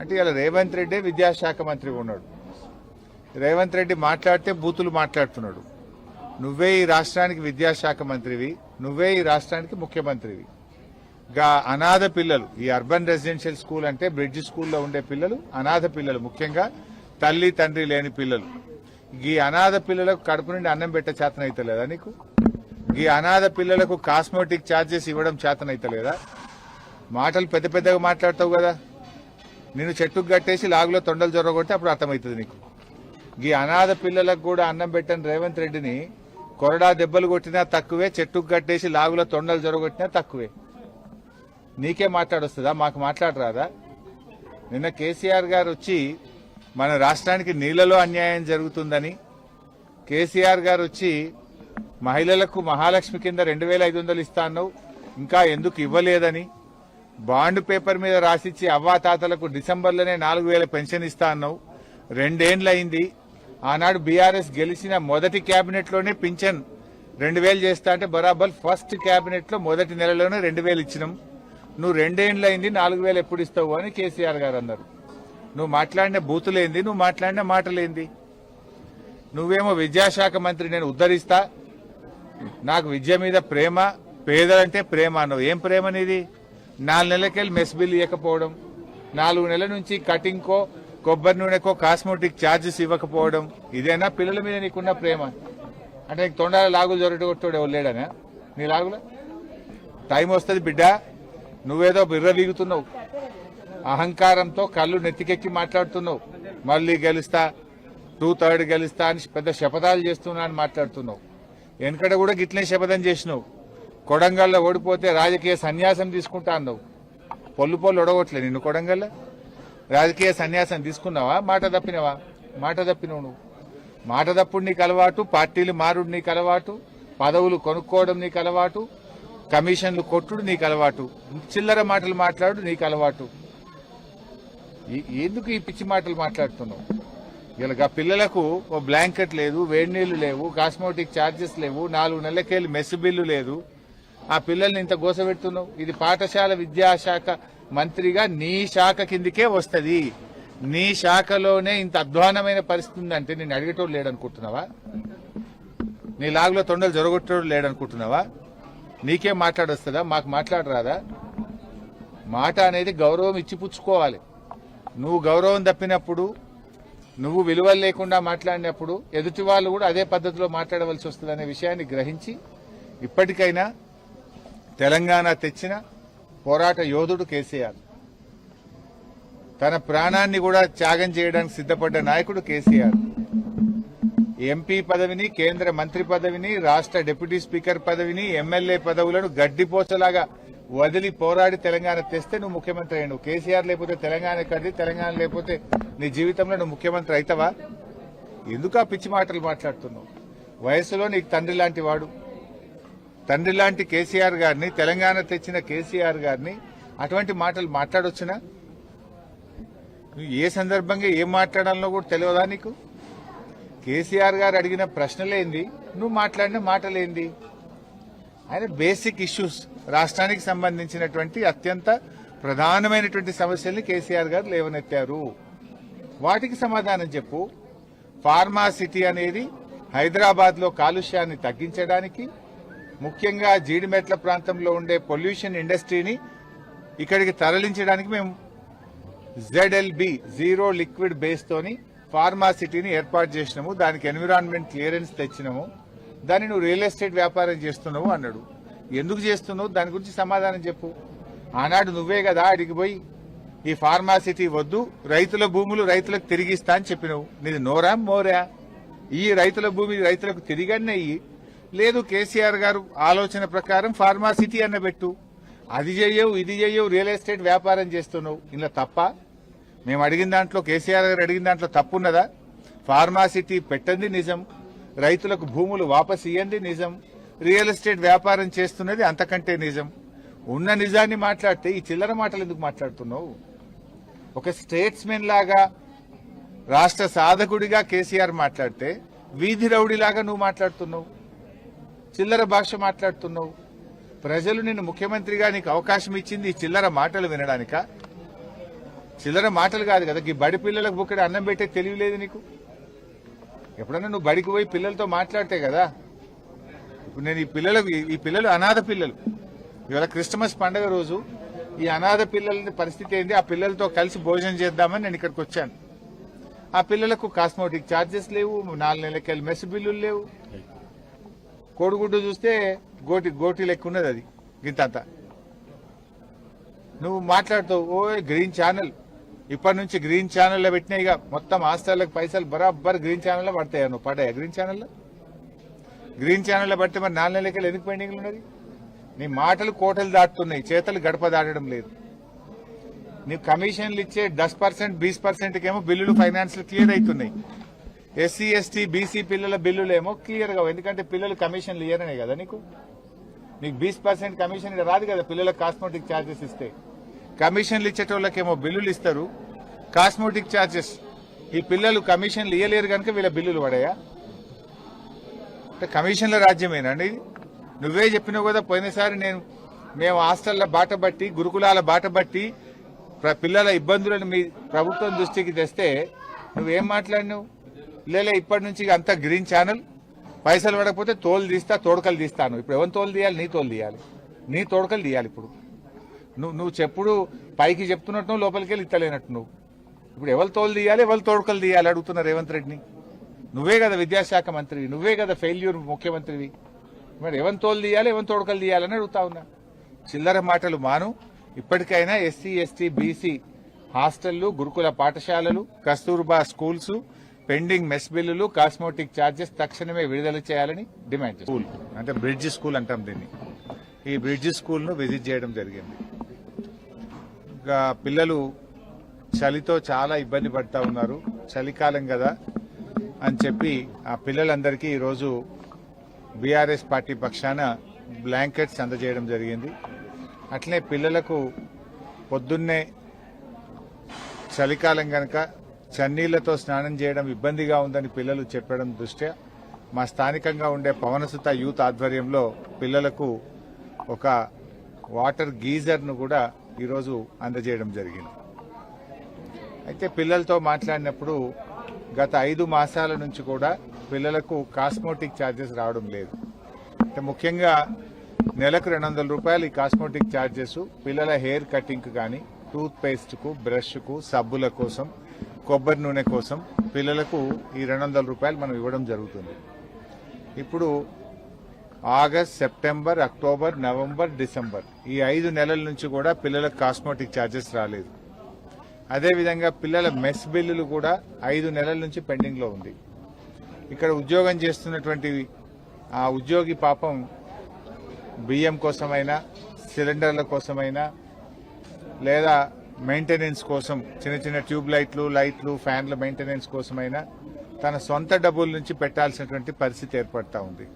అంటే ఇలా రేవంత్ రెడ్డి విద్యాశాఖ మంత్రిగా ఉన్నాడు. రేవంత్ రెడ్డి మాట్లాడితే బూతులు మాట్లాడుతున్నాడు. నువ్వే ఈ రాష్ట్రానికి విద్యాశాఖ మంత్రివి, నువ్వే ఈ రాష్ట్రానికి ముఖ్యమంత్రివి. గా అనాథ పిల్లలు, ఈ అర్బన్ రెసిడెన్షియల్ స్కూల్ అంటే బ్రిడ్జ్ స్కూల్లో ఉండే పిల్లలు అనాథ పిల్లలు, ముఖ్యంగా తల్లి తండ్రి లేని పిల్లలు. ఈ అనాథ పిల్లలకు కడుపు నుండి అన్నం పెట్టే చేతనైతలేదా నీకు? ఈ అనాథ పిల్లలకు కాస్మెటిక్ ఛార్జెస్ ఇవ్వడం చేతనైతలేదా? మాటలు పెద్ద పెద్దగా మాట్లాడతావు కదా. నేను చెట్టుకు కట్టేసి లాగులో తొండలు జొరగొడితే అప్పుడు అర్థమవుతుంది నీకు. ఈ అనాథ పిల్లలకు కూడా అన్నం పెట్టని రేవంత్ రెడ్డిని కొరడా దెబ్బలు కొట్టినా తక్కువే, చెట్టుకు కట్టేసి లాగులో తొండలు జొరగొట్టినా తక్కువే. నీకే మాట్లాడొస్తుందా? మాకు మాట్లాడరాదా? నిన్న కేసీఆర్ గారు వచ్చి మన రాష్ట్రానికి నీళ్లలో అన్యాయం జరుగుతుందని, కేసీఆర్ గారు వచ్చి మహిళలకు మహాలక్ష్మి కింద 2500 ఇస్తా అన్నావు, ఇంకా ఎందుకు ఇవ్వలేదని, బాండ్ పేపర్ మీద రాసిచ్చి అవ్వాతాతలకు డిసెంబర్లోనే 4000 పెన్షన్ ఇస్తా అన్నావు. 2 ఏళ్లు అయింది. ఆనాడు బీఆర్ఎస్ గెలిచిన మొదటి కేబినెట్ లోనే పింఛన్ 2000 చేస్తా అంటే బరాబర్ ఫస్ట్ కేబినెట్ లో మొదటి నెలలోనే 2000 ఇచ్చినాం. నువ్వు 2 ఏళ్లు అయింది, 4000 ఎప్పుడు ఇస్తావు అని కేసీఆర్ గారు అన్నారు. నువ్వు మాట్లాడిన బూతులేంది, నువ్వు మాట్లాడిన మాటలేంది? నువ్వేమో విద్యాశాఖ మంత్రి, నేను ఉద్ధరిస్తా, నాకు విద్య మీద ప్రేమ, పేదలంటే ప్రేమ అన్నావు. ఏం ప్రేమ నీది? 4 నెలలకెళ్ళి మెస్ బిల్ ఇవ్వకపోవడం, 4 నెలల నుంచి కటింగ్కో కొబ్బరి నూనెకో కాస్మెటిక్ ఛార్జెస్ ఇవ్వకపోవడం, ఇదేనా పిల్లల మీద నీకున్న ప్రేమ? అంటే నీకు తొండాల లాగులు జొరగొట్టాడు ఎవరు లేడనా నీ లాగుల? టైం వస్తుంది బిడ్డ, నువ్వేదో బిర్ర వీగుతున్నావు, అహంకారంతో కళ్ళు నెత్తికెక్కి మాట్లాడుతున్నావు. మళ్ళీ గెలుస్తా, 2/3 గెలుస్తా అని పెద్ద శపథాలు చేస్తున్నా అని మాట్లాడుతున్నావు. వెనకడ కూడా గిట్లనే శపథం చేసినావు. కొడంగల్లో ఓడిపోతే రాజకీయ సన్యాసం తీసుకుంటా అన్నావు. పొల్లు ఒడగొట్లే నిన్ను కొడంగల్లో. రాజకీయ సన్యాసం తీసుకున్నావా? మాట తప్పినవా? మాట తప్పినవు నువ్వు. మాట తప్పుడు నీకు అలవాటు, పార్టీలు మారుడు నీకు అలవాటు, పదవులు కొనుక్కోవడం నీకు అలవాటు, కమిషన్లు కొట్టుడు నీకు అలవాటు, చిల్లర మాటలు మాట్లాడు నీకు అలవాటు. ఎందుకు ఈ పిచ్చి మాటలు మాట్లాడుతున్నావు? ఇలా పిల్లలకు ఓ బ్లాంకెట్ లేదు, వేడి నీళ్లు లేవు, కాస్మెటిక్ ఛార్జెస్ లేవు, 4 నెలలకెళ్ళి మెస్ బిల్లు లేదు. ఆ పిల్లల్ని ఇంత గోసపెడుతున్నావు. ఇది పాఠశాల విద్యాశాఖ మంత్రిగా నీ శాఖ కిందికే వస్తుంది. నీ శాఖలోనే ఇంత అధ్వానమైన పరిస్థితి ఉందంటే నేను అడిగేటోడు లేడనుకుంటున్నావా? నీ లాగులో తొండలు జొరగొట్టేటోడు లేడనుకుంటున్నావా? నీకేం మాట్లాడొస్తుందా? మాకు మాట్లాడరాదా? మాట అనేది గౌరవం ఇచ్చి పుచ్చుకోవాలి. నువ్వు గౌరవం తప్పినప్పుడు, నువ్వు విలువలు లేకుండా మాట్లాడినప్పుడు ఎదుటి వాళ్ళు కూడా అదే పద్ధతిలో మాట్లాడవలసి వస్తుందనే విషయాన్ని గ్రహించి ఇప్పటికైనా తెలంగాణ తెచ్చిన పోరాట యోధుడు కేసీఆర్, తన ప్రాణాన్ని కూడా త్యాగం చేయడానికి సిద్ధపడ్డ నాయకుడు కేసీఆర్. ఎంపీ పదవిని, కేంద్ర మంత్రి పదవిని, రాష్ట్ర డిప్యూటీ స్పీకర్ పదవిని, ఎమ్మెల్యే పదవులను గడ్డిపోచలాగా వదిలి పోరాడి తెలంగాణ తెస్తే నువ్వు ముఖ్యమంత్రి అయ్యావు. కేసీఆర్ లేకపోతే తెలంగాణ ఎక్కడిది? తెలంగాణ లేకపోతే నీ జీవితంలో నువ్వు ముఖ్యమంత్రి అవుతావా? ఎందుకు ఆ పిచ్చి మాటలు మాట్లాడుతున్నావు? వయసులో నీకు తండ్రి లాంటి వాడు, తండ్రి లాంటి కేసీఆర్ గారిని, తెలంగాణ తెచ్చిన కేసీఆర్ గారిని అటువంటి మాటలు మాట్లాడొచ్చునా? నువ్వు ఏ సందర్భంగా ఏం మాట్లాడాలనో కూడా తెలియదా నీకు? కేసీఆర్ గారు అడిగిన ప్రశ్నలేంది, నువ్వు మాట్లాడిన మాటలేంది? ఆయన బేసిక్ ఇష్యూస్, రాష్ట్రానికి సంబంధించినటువంటి అత్యంత ప్రధానమైనటువంటి సమస్యల్ని కేసీఆర్ గారు లేవనెత్తారు. వాటికి సమాధానం చెప్పు. ఫార్మా సిటీ అనేది హైదరాబాద్ లో కాలుష్యాన్ని తగ్గించడానికి, ముఖ్యంగా జీడిమెట్ల ప్రాంతంలో ఉండే పొల్యూషన్ ఇండస్ట్రీని ఇక్కడికి తరలించడానికి మేము ZLB జీరో లిక్విడ్ బేస్ తోని ఫార్మా సిటీని ఏర్పాటు చేసినాము. దానికి ఎన్విరాన్మెంట్ క్లియరెన్స్ తెచ్చినాము. దాన్ని నువ్వు రియల్ ఎస్టేట్ వ్యాపారం చేస్తున్నావు అన్నాడు. ఎందుకు చేస్తున్నావు? దాని గురించి సమాధానం చెప్పు. ఆనాడు నువ్వే కదా అడిగిపోయి ఈ ఫార్మా సిటీ వద్దు, రైతుల భూములు రైతులకు తిరిగిస్తా అని చెప్పినావు. నీది నోరా మోరా? ఈ రైతుల భూమి రైతులకు తిరిగన్నయ్యి. లేదు, కేసీఆర్ గారు ఆలోచన ప్రకారం ఫార్మా సిటీ అన్న పెట్టు. అది చెయ్యవు, ఇది చెయ్యవు, రియల్ ఎస్టేట్ వ్యాపారం చేస్తున్నావు. ఇలా తప్ప? మేము అడిగిన దాంట్లో, కేసీఆర్ గారు అడిగిన దాంట్లో తప్పున్నదా? ఫార్మా సిటీ పెట్టండి నిజం, రైతులకు భూములు వాపసు ఇయ్యండి నిజం, రియల్ ఎస్టేట్ వ్యాపారం చేస్తున్నది అంతకంటే నిజం. ఉన్న నిజాన్ని మాట్లాడితే ఈ చిల్లర మాటలు ఎందుకు మాట్లాడుతున్నావు? ఒక స్టేట్స్మెన్ లాగా, రాష్ట్ర సాధకుడిగా కేసీఆర్ మాట్లాడితే వీధి రౌడీలాగా నువ్వు మాట్లాడుతున్నావు, చిల్లర భాష మాట్లాడుతున్నావు. ప్రజలు నిన్ను ముఖ్యమంత్రిగా నీకు అవకాశం ఇచ్చింది ఈ చిల్లర మాటలు వినడానిక? చిల్లర మాటలు కాదు కదా. ఈ బడి పిల్లలకు బుక్కడి అన్నం పెట్టే తెలియలేదు నీకు. ఎప్పుడన్నా నువ్వు బడికి పోయి పిల్లలతో మాట్లాడితే కదా. ఇప్పుడు నేను ఈ పిల్లలు అనాథ పిల్లలు. ఇవాళ క్రిస్మస్ పండుగ రోజు ఈ అనాథ పిల్లల పరిస్థితి ఏంది, ఆ పిల్లలతో కలిసి భోజనం చేద్దామని నేను ఇక్కడికి వచ్చాను. ఆ పిల్లలకు కాస్మోటిక్ ఛార్జెస్ లేవు, 4 నెలలకెళ్ళి మెస్ బిల్లులు లేవు. కోడిగుడ్డు చూస్తే గోటి లెక్క ఉన్నది, అది గింతంతా. నువ్వు మాట్లాడుతావు ఓ గ్రీన్ ఛానల్, ఇప్పటి నుంచి గ్రీన్ ఛానల్లో పెట్టినాయిగా మొత్తం హాస్టల్లకు పైసలు బరాబర్ గ్రీన్ ఛానల్లో పడతాయా? నువ్వు పడ్డాయా గ్రీన్ ఛానల్లో పడితే మరి 4 నెలలకెళ్ళి ఎందుకు పెండింగ్లు ఉన్నది? నీ మాటలు కోటలు దాటుతున్నాయి, చేతలు గడప దాటడం లేదు. నీవు కమిషన్లు ఇచ్చే 10%, 20% ఏమో బిల్లులు ఫైనాన్స్ క్లియర్ అవుతున్నాయి. ఎస్సీ ఎస్టీ బీసీ పిల్లల బిల్లులేమో క్లియర్ గా, ఎందుకంటే పిల్లలు కమిషన్లు ఇయ్యరనే కదా నీకు 20% కమిషన్ రాదు కదా పిల్లలకు కాస్మోటిక్ ఛార్జెస్ ఇస్తే. కమిషన్లు ఇచ్చేటోళ్ళకేమో బిల్లులు ఇస్తారు, కాస్మోటిక్ ఛార్జెస్. ఈ పిల్లలు కమిషన్లు ఇయ్యలేరు కనుక వీళ్ళ బిల్లులు పడాయా? అంటే కమిషన్ల రాజ్యమేనండి ఇది. నువ్వే చెప్పినావు కదా పోయినసారి, మేము హాస్టళ్ల బాట బట్టి, గురుకులాల బాట బట్టి పిల్లల ఇబ్బందులను మీ ప్రభుత్వం దృష్టికి తెస్తే నువ్వేం మాట్లాడినావు? లేలే ఇప్పటి నుంచి అంతా గ్రీన్ ఛానల్, పైసలు పడకపోతే తోడకలు తీస్తాను. ఇప్పుడు ఎవరిని తోలు తీయాలి? నీ తోడకలు తీయాలి. ఇప్పుడు నువ్వు చెప్పుడు పైకి చెప్తున్నట్టు లోపలికి వెళ్ళి ఇత్తలేనట్టు నువ్వు. ఇప్పుడు ఎవరు తోలు తీయాలి, ఎవరు తోడకలు తీయాలి అడుగుతున్నా రేవంత్ రెడ్డిని. నువ్వే కదా విద్యాశాఖ మంత్రివి, నువ్వే కదా ఫెయిల్యూర్ ముఖ్యమంత్రివి. మరి ఎవరిని తోలు తీయాలి, ఎవరిని తోడకలు తీయాలని అడుగుతా ఉన్నా. చిల్లర మాటలు మాను. ఇప్పటికైనా ఎస్సీ ఎస్టీ బీసీ హాస్టళ్లు, గురుకుల పాఠశాలలు, కస్తూర్బా స్కూల్స్ పెండింగ్ మెస్ బిల్లులు, కాస్మోటిక్ ఛార్జెస్ తక్షణమే విడుదల చేయాలని డిమాండ్ చేస్తాం. స్కూల్ అంటే బ్రిడ్జ్ స్కూల్ అంటాం దీన్ని. ఈ బ్రిడ్జ్ స్కూల్ ను విజిట్ చేయడం జరిగింది. ఇంకా పిల్లలు చలితో చాలా ఇబ్బంది పడతా ఉన్నారు, చలికాలం కదా అని చెప్పి ఆ పిల్లలందరికీ ఈరోజు బీఆర్ఎస్ పార్టీ పక్షాన బ్లాంకెట్స్ అందజేయడం జరిగింది. అట్లనే పిల్లలకు పొద్దున్నే చలికాలం గనక చన్నీళ్లతో స్నానం చేయడం ఇబ్బందిగా ఉందని పిల్లలు చెప్పడం దృష్ట్యా మా స్థానికంగా ఉండే పవనసుత యూత్ ఆధ్వర్యంలో పిల్లలకు ఒక వాటర్ గీజర్ను కూడా ఈరోజు అందజేయడం జరిగింది. అయితే పిల్లలతో మాట్లాడినప్పుడు గత 5 మాసాల నుంచి కూడా పిల్లలకు కాస్మోటిక్ ఛార్జెస్ రావడం లేదు. అంటే ముఖ్యంగా నెలకు 200 రూపాయలు ఈ కాస్మోటిక్ ఛార్జెస్ పిల్లల హెయిర్ కటింగ్ కానీ, టూత్ పేస్ట్కు, బ్రష్కు, సబ్బుల కోసం, కొబ్బరి నూనె కోసం పిల్లలకు ఈ 200 రూపాయలు మనం ఇవ్వడం జరుగుతుంది. ఇప్పుడు August, September, October, November, December ఈ 5 నెలల నుంచి కూడా పిల్లలకు కాస్మోటిక్ ఛార్జెస్ రాలేదు. అదేవిధంగా పిల్లల మెస్ బిల్లులు కూడా 5 నెలల నుంచి పెండింగ్ లో ఉంది. ఇక్కడ ఉద్యోగం చేస్తున్నటువంటి ఆ ఉద్యోగి పాపం బియ్యం కోసమైనా, సిలిండర్ల కోసమైనా, లేదా మెయింటెనెన్స్ కోసం చిన్న చిన్న ట్యూబ్ లైట్లు, ఫ్యాన్ల మెయింటెనెన్స్ కోసమైనా తన సొంత డబ్బుల నుంచి పెట్టాల్సినటువంటి పరిస్థితి ఏర్పడతా ఉంది.